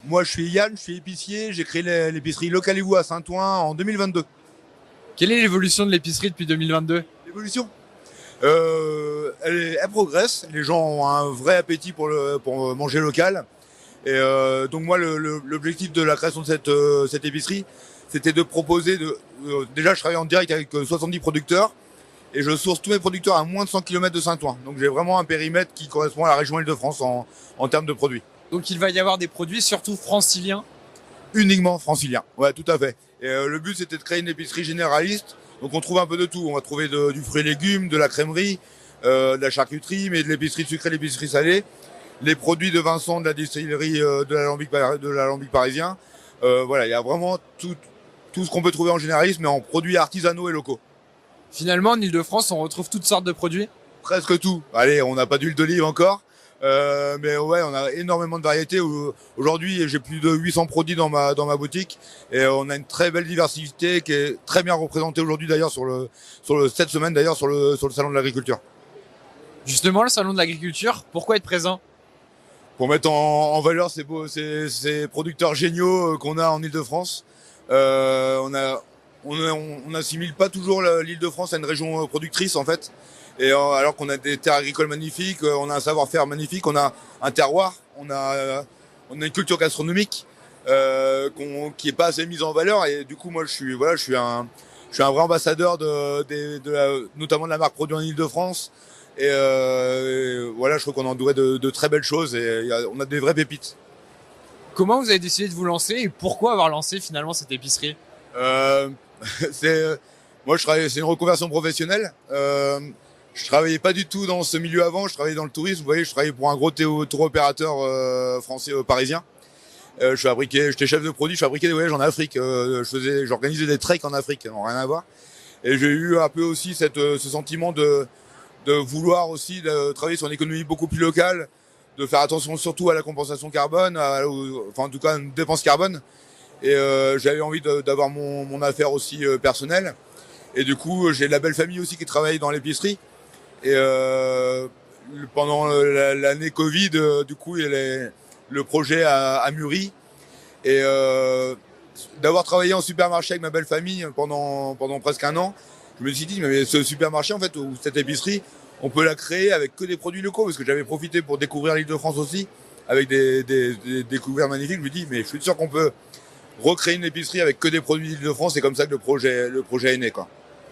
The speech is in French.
Moi, je suis Yann, je suis épicier. J'ai créé l'épicerie Localez-vous à Saint-Ouen en 2022. Quelle est l'évolution de l'épicerie depuis 2022? L'évolution, elle progresse. Les gens ont un vrai appétit pour manger local. Et donc moi, l'objectif de la création de cette épicerie, c'était de proposer déjà, je travaille en direct avec 70 producteurs et je source tous mes producteurs à moins de 100 km de Saint-Ouen. Donc j'ai vraiment un périmètre qui correspond à la région Île-de-France en termes de produits. Donc il va y avoir des produits surtout franciliens. Uniquement francilien, ouais, tout à fait. Et le but, c'était de créer une épicerie généraliste. Donc on trouve un peu de tout. On va trouver du fruit et légumes, de la crèmerie, de la charcuterie, mais de l'épicerie sucrée, de l'épicerie salée, les produits de Vincent, de la distillerie de l'Alambic parisien. Voilà, il y a vraiment tout ce qu'on peut trouver en généraliste, mais en produits artisanaux et locaux. Finalement, en Île-de-France, on retrouve toutes sortes de produits. Presque tout. Allez, on n'a pas d'huile d'olive encore. Mais ouais, on a énormément de variétés. Aujourd'hui, j'ai plus de 800 produits dans ma boutique et on a une très belle diversité qui est très bien représentée aujourd'hui d'ailleurs cette semaine d'ailleurs sur le salon de l'agriculture. Justement, le salon de l'agriculture, pourquoi être présent? Pour mettre en valeur ces producteurs géniaux qu'on a en Île-de-France. On n'assimile pas toujours l'Île-de-France à une région productrice en fait. Et alors qu'on a des terres agricoles magnifiques, on a un savoir-faire magnifique, on a un terroir, on a une culture gastronomique qui est pas assez mise en valeur. Et du coup, moi, je suis un vrai ambassadeur notamment de la marque produit en Île-de-France. Et voilà, je trouve qu'on en douait de très belles choses et on a des vraies pépites. Comment vous avez décidé de vous lancer et pourquoi avoir lancé finalement cette épicerie? Moi, c'est une reconversion professionnelle. Je travaillais pas du tout dans ce milieu avant, je travaillais dans le tourisme. Vous voyez, je travaillais pour un gros tour opérateur français parisien. J'étais chef de produit, je fabriquais des voyages en Afrique. J'organisais des treks en Afrique, ça n'a rien à voir. Et j'ai eu un peu aussi ce sentiment de vouloir aussi travailler sur une économie beaucoup plus locale, de faire attention surtout à la compensation carbone, enfin en tout cas une dépense carbone. Et j'avais envie d'avoir mon affaire aussi personnelle. Et du coup, j'ai de la belle famille aussi qui travaille dans l'épicerie. Et pendant l'année Covid, du coup, le projet a mûri. Et d'avoir travaillé en supermarché avec ma belle famille pendant presque un an, je me suis dit, mais ce supermarché, en fait, ou cette épicerie, on peut la créer avec que des produits locaux, parce que j'avais profité pour découvrir l'Île-de-France aussi, avec des découvertes magnifiques. Je me dis, mais je suis sûr qu'on peut recréer une épicerie avec que des produits d'Île-de-France. C'est comme ça que le projet est né, quoi.